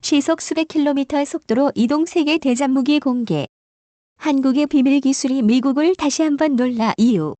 시속 수백 킬로미터 속도로 이동 세계 대잠무기 공개. 한국의 비밀 기술이 미국을 다시 한번 놀라 이유.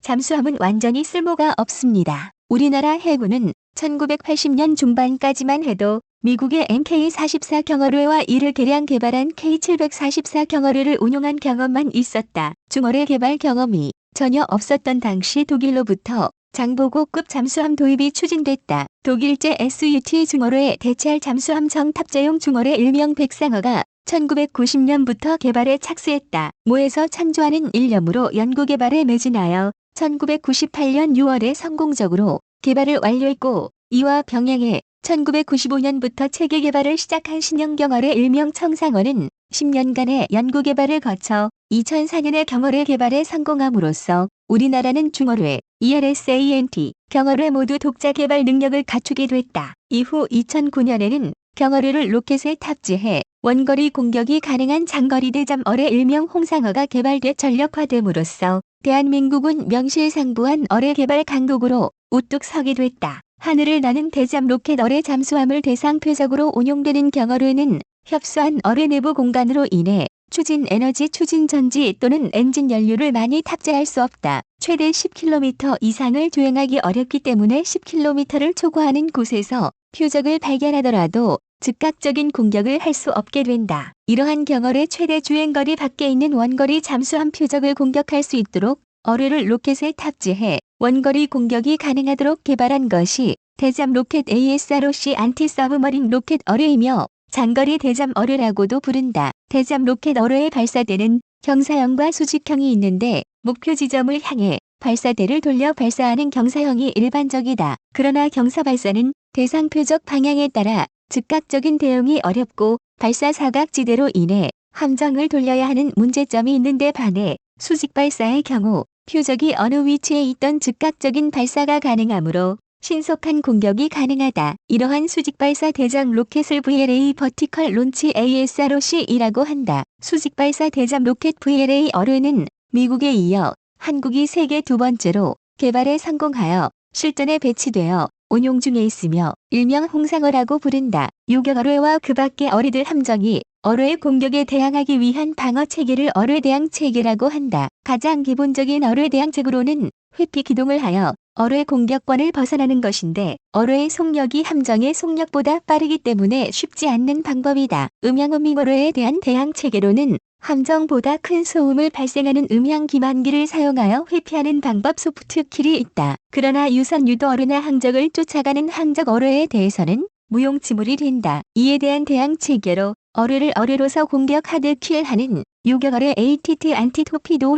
잠수함은 완전히 쓸모가 없습니다. 우리나라 해군은 1980년 중반까지만 해도 미국의 MK-44 경어뢰와 이를 개량 개발한 K-744 경어뢰를 운용한 경험만 있었다. 중어뢰 개발 경험이 전혀 없었던 당시 독일로부터 장보고급 잠수함 도입이 추진됐다. 독일제 SUT 중어뢰에 대체할 잠수함 정탑재용 중어뢰 일명 백상어가 1990년부터 개발에 착수했다. 모에서 창조하는 일념으로 연구개발에 매진하여 1998년 6월에 성공적으로 개발을 완료했고, 이와 병행해 1995년부터 체계 개발을 시작한 신형 경어뢰 일명 청상어는 10년간의 연구개발을 거쳐 2004년에 경어뢰 개발에 성공함으로써 우리나라는 중어뢰, ELSANT, 경어뢰 모두 독자 개발 능력을 갖추게 됐다. 이후 2009년에는 경어뢰를 로켓에 탑재해 원거리 공격이 가능한 장거리 대잠어뢰 일명 홍상어가 개발돼 전력화됨으로써 대한민국은 명실상부한 어뢰 개발 강국으로 우뚝 서게 됐다. 하늘을 나는 대잠 로켓 어뢰 잠수함을 대상 표적으로 운용되는 경어뢰는 협소한 어뢰 내부 공간으로 인해 추진 에너지 추진 전지 또는 엔진 연료를 많이 탑재할 수 없다. 최대 10km 이상을 주행하기 어렵기 때문에 10km를 초과하는 곳에서 표적을 발견하더라도 즉각적인 공격을 할 수 없게 된다. 이러한 경어뢰 최대 주행거리 밖에 있는 원거리 잠수함 표적을 공격할 수 있도록 어뢰를 로켓에 탑재해 원거리 공격이 가능하도록 개발한 것이 대잠 로켓 ASROC 안티서브머린 로켓 어뢰이며 장거리 대잠 어뢰라고도 부른다. 대잠 로켓 어뢰의 발사대는 경사형과 수직형이 있는데 목표 지점을 향해 발사대를 돌려 발사하는 경사형이 일반적이다. 그러나 경사 발사는 대상 표적 방향에 따라 즉각적인 대응이 어렵고 발사 사각지대로 인해 함정을 돌려야 하는 문제점이 있는데 반해 수직 발사의 경우 표적이 어느 위치에 있던 즉각적인 발사가 가능하므로 신속한 공격이 가능하다. 이러한 수직 발사 대잠 로켓을 VLA 버티컬 론치 ASROC이라고 한다. 수직 발사 대잠 로켓 VLA 어뢰는 미국에 이어 한국이 세계 두 번째로 개발에 성공하여 실전에 배치되어 운용 중에 있으며 일명 홍상어라고 부른다. 요격어뢰와 그 밖의 어뢰들 함정이 어뢰의 공격에 대항하기 위한 방어 체계를 어뢰 대항 체계라고 한다. 가장 기본적인 어뢰 대항책으로는 회피 기동을 하여 어뢰 공격권을 벗어나는 것인데 어뢰의 속력이 함정의 속력보다 빠르기 때문에 쉽지 않는 방법이다. 음향음밍 어뢰에 대한 대항 체계로는 함정보다 큰 소음을 발생하는 음향 기만기를 사용하여 회피하는 방법 소프트킬이 있다. 그러나 유선 유도 어뢰나 항적을 쫓아가는 항적 어뢰에 대해서는 무용지물이 된다. 이에 대한 대항 체계로 어뢰를 어뢰로서 공격 하드킬하는 요격어뢰 ATT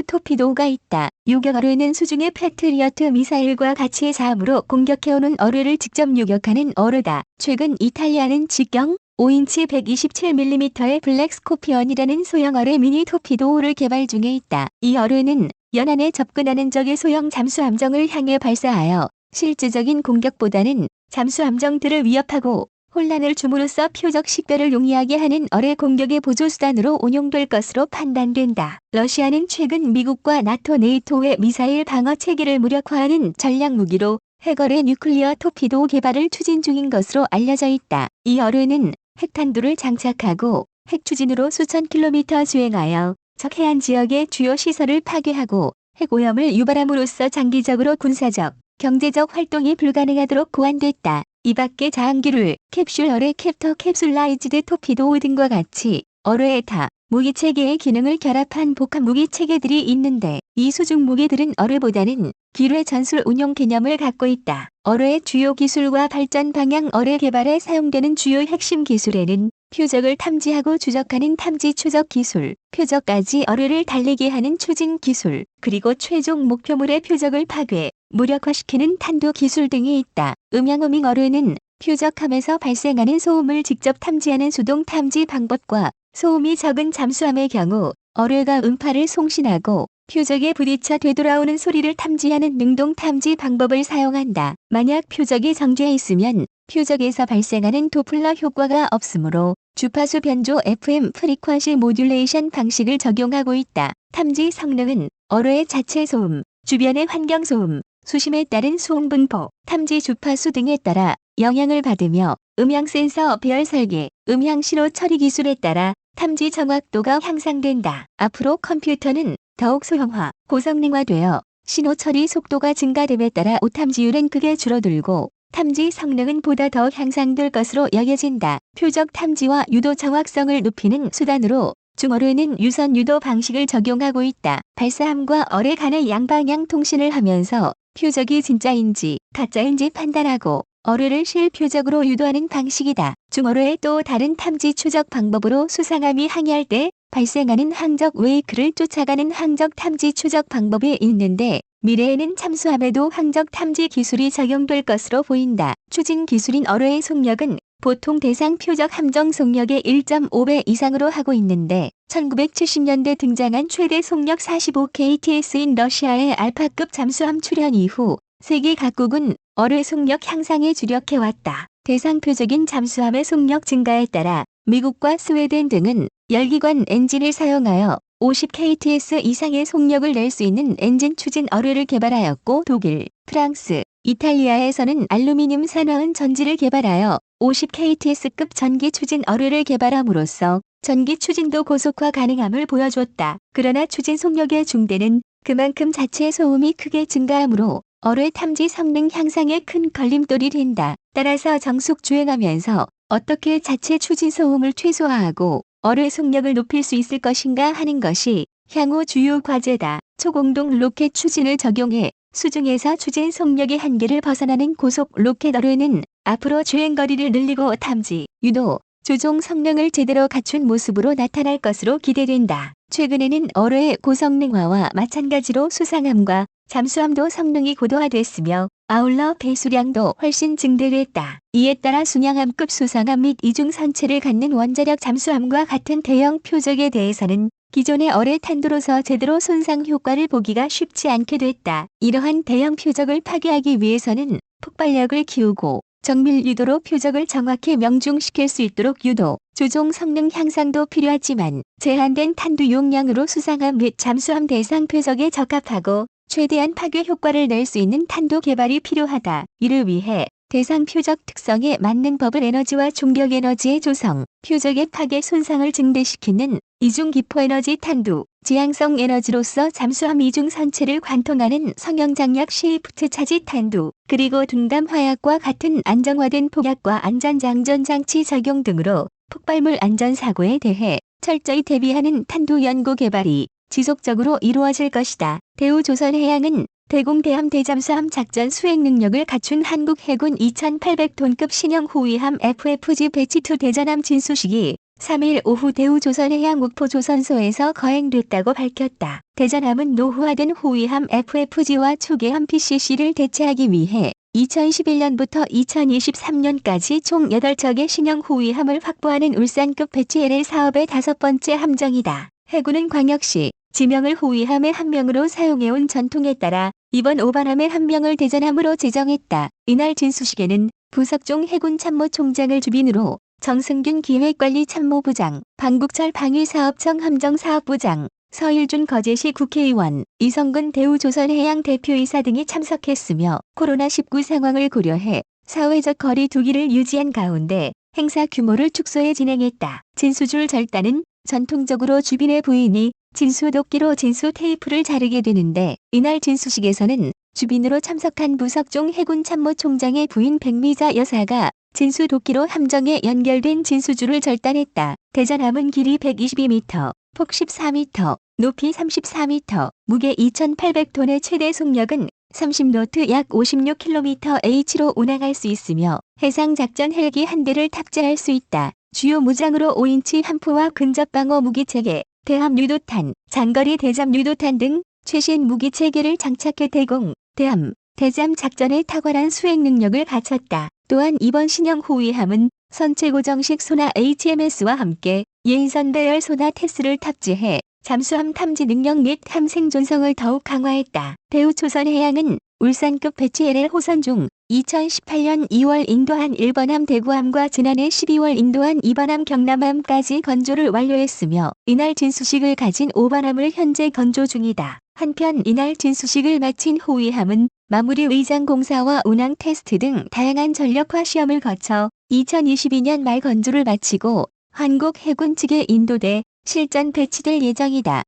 토피도가 있다. 요격어뢰는 수중의 패트리어트 미사일과 같이 자음으로 공격해오는 어뢰를 직접 요격하는 어뢰다. 최근 이탈리아는 직경 5인치 127mm의 블랙 스코피언이라는 소형 어뢰 미니 토피도를 개발 중에 있다. 이 어뢰는 연안에 접근하는 적의 소형 잠수함정을 향해 발사하여 실질적인 공격보다는 잠수함정들을 위협하고 혼란을 줌으로써 표적 식별을 용이하게 하는 어뢰 공격의 보조수단으로 운용될 것으로 판단된다. 러시아는 최근 미국과 나토 네이토의 미사일 방어 체계를 무력화하는 전략무기로 핵어뢰 뉴클리어 토피도 개발을 추진 중인 것으로 알려져 있다. 이 어뢰는 핵탄두를 장착하고 핵추진으로 수천 킬로미터 주행하여 적 해안 지역의 주요 시설을 파괴하고 핵오염을 유발함으로써 장기적으로 군사적, 경제적 활동이 불가능하도록 고안됐다. 이 밖에 자항기술, 캡슐 어뢰 캡터 캡슐라이즈드 토피도 등과 같이 어뢰에 타 무기체계의 기능을 결합한 복합 무기체계들이 있는데 이 수중 무기들은 어뢰보다는 기뢰 전술 운용 개념을 갖고 있다. 어뢰의 주요 기술과 발전 방향 어뢰 개발에 사용되는 주요 핵심 기술에는 표적을 탐지하고 추적하는 탐지 추적 기술, 표적까지 어뢰를 달리게 하는 추진 기술, 그리고 최종 목표물의 표적을 파괴, 무력화시키는 탄도 기술 등이 있다. 음향음밍 어뢰는 표적함에서 발생하는 소음을 직접 탐지하는 수동 탐지 방법과 소음이 적은 잠수함의 경우 어뢰가 음파를 송신하고 표적에 부딪혀 되돌아오는 소리를 탐지하는 능동 탐지 방법을 사용한다. 만약 표적이 정지해 있으면 표적에서 발생하는 도플러 효과가 없으므로 주파수 변조 FM 프리퀀시 모듈레이션 방식을 적용하고 있다. 탐지 성능은 어뢰의 자체 소음, 주변의 환경 소음, 수심에 따른 소음 분포, 탐지 주파수 등에 따라 영향을 받으며 음향 센서 배열 설계, 음향 신호 처리 기술에 따라 탐지 정확도가 향상된다. 앞으로 컴퓨터는 더욱 소형화, 고성능화되어 신호 처리 속도가 증가됨에 따라 오탐지율은 크게 줄어들고 탐지 성능은 보다 더 향상될 것으로 여겨진다. 표적 탐지와 유도 정확성을 높이는 수단으로 중어뢰는 유선 유도 방식을 적용하고 있다. 발사함과 어뢰 간의 양방향 통신을 하면서 표적이 진짜인지 가짜인지 판단하고 어뢰를 실표적으로 유도하는 방식이다. 중어뢰의 또 다른 탐지 추적 방법으로 수상함이 항해할 때 발생하는 항적 웨이크를 쫓아가는 항적 탐지 추적 방법이 있는데 미래에는 잠수함에도 항적 탐지 기술이 적용될 것으로 보인다. 추진 기술인 어뢰의 속력은 보통 대상 표적 함정 속력의 1.5배 이상으로 하고 있는데 1970년대 등장한 최대 속력 45kts인 러시아의 알파급 잠수함 출현 이후 세계 각국은 어뢰 속력 향상에 주력해왔다. 대상 표적인 잠수함의 속력 증가에 따라 미국과 스웨덴 등은 열기관 엔진을 사용하여 50kts 이상의 속력을 낼 수 있는 엔진 추진 어뢰를 개발하였고 독일, 프랑스, 이탈리아에서는 알루미늄 산화은 전지를 개발하여 50kts급 전기 추진 어뢰를 개발함으로써 전기 추진도 고속화 가능함을 보여줬다. 그러나 추진 속력의 중대는 그만큼 자체 소음이 크게 증가하므로 어뢰 탐지 성능 향상에 큰 걸림돌이 된다. 따라서 정속 주행하면서 어떻게 자체 추진 소음을 최소화하고 어뢰 속력을 높일 수 있을 것인가 하는 것이 향후 주요 과제다. 초공동 로켓 추진을 적용해 수중에서 추진 속력의 한계를 벗어나는 고속 로켓 어뢰는 앞으로 주행거리를 늘리고 탐지, 유도, 조종 성능을 제대로 갖춘 모습으로 나타날 것으로 기대된다. 최근에는 어뢰의 고성능화와 마찬가지로 수상함과 잠수함도 성능이 고도화됐으며 아울러 배수량도 훨씬 증대됐다. 이에 따라 순양함급 수상함 및 이중선체를 갖는 원자력 잠수함과 같은 대형 표적에 대해서는 기존의 어뢰 탄두로서 제대로 손상 효과를 보기가 쉽지 않게 됐다. 이러한 대형 표적을 파괴하기 위해서는 폭발력을 키우고 정밀 유도로 표적을 정확히 명중시킬 수 있도록 유도, 조종 성능 향상도 필요하지만 제한된 탄두 용량으로 수상함 및 잠수함 대상 표적에 적합하고 최대한 파괴 효과를 낼 수 있는 탄도 개발이 필요하다. 이를 위해 대상 표적 특성에 맞는 버블 에너지와 중력 에너지의 조성, 표적의 파괴 손상을 증대시키는 이중 기포 에너지 탄두, 지향성 에너지로서 잠수함 이중 선체를 관통하는 성형 장력 쉐이프트 차지 탄두, 그리고 둔감 화약과 같은 안정화된 폭약과 안전장전 장치 적용 등으로 폭발물 안전사고에 대해 철저히 대비하는 탄두 연구 개발이 지속적으로 이루어질 것이다. 대우조선해양은 대공대함 대잠수함 작전 수행 능력을 갖춘 한국 해군 2800톤급 신형 호위함 FFG 배치2 대전함 진수식이 3일 오후 대우조선해양 옥포조선소에서 거행됐다고 밝혔다. 대전함은 노후화된 호위함 FFG와 초계함 PCC를 대체하기 위해 2011년부터 2023년까지 총 8척의 신형 호위함을 확보하는 울산급 배치 LL 사업의 5번째 함정이다. 해군은 광역시 지명을 호위함의 한 명으로 사용해온 전통에 따라 이번 5반함의 한 명을 대전함으로 제정했다. 이날 진수식에는 부석종 해군참모총장을 주빈으로 정승균 기획관리참모부장, 방국철 방위사업청 함정사업부장, 서일준 거제시 국회의원, 이성근 대우조선해양 대표이사 등이 참석했으며 코로나19 상황을 고려해 사회적 거리 두기를 유지한 가운데 행사 규모를 축소해 진행했다. 진수줄 절단은 전통적으로 주빈의 부인이 진수도끼로 진수 테이프를 자르게 되는데 이날 진수식에서는 주빈으로 참석한 부석종 해군참모총장의 부인 백미자 여사가 진수도끼로 함정에 연결된 진수줄을 절단했다. 대전함은 길이 122m, 폭 14m, 높이 34m, 무게 2800톤의 최대 속력은 30노트 약 56km/h로 운항할 수 있으며 해상작전 헬기 한 대를 탑재할 수 있다. 주요 무장으로 5인치 함포와 근접방어 무기체계, 대함 유도탄, 장거리 대잠 유도탄 등 최신 무기체계를 장착해 대공, 대함, 대잠 작전에 탁월한 수행 능력을 갖췄다. 또한 이번 신형 호위함은 선체 고정식 소나 HMS와 함께 예인선 배열 소나 테스를 탑재해 잠수함 탐지 능력 및 함 생존성을 더욱 강화했다. 대우조선해양은 울산급 배치 LL 호선 중 2018년 2월 인도한 1번함 대구함과 지난해 12월 인도한 2번함 경남함까지 건조를 완료했으며 이날 진수식을 가진 5번함을 현재 건조 중이다. 한편 이날 진수식을 마친 호위함은 마무리 의장 공사와 운항 테스트 등 다양한 전력화 시험을 거쳐 2022년 말 건조를 마치고 한국 해군 측에 인도돼 실전 배치될 예정이다.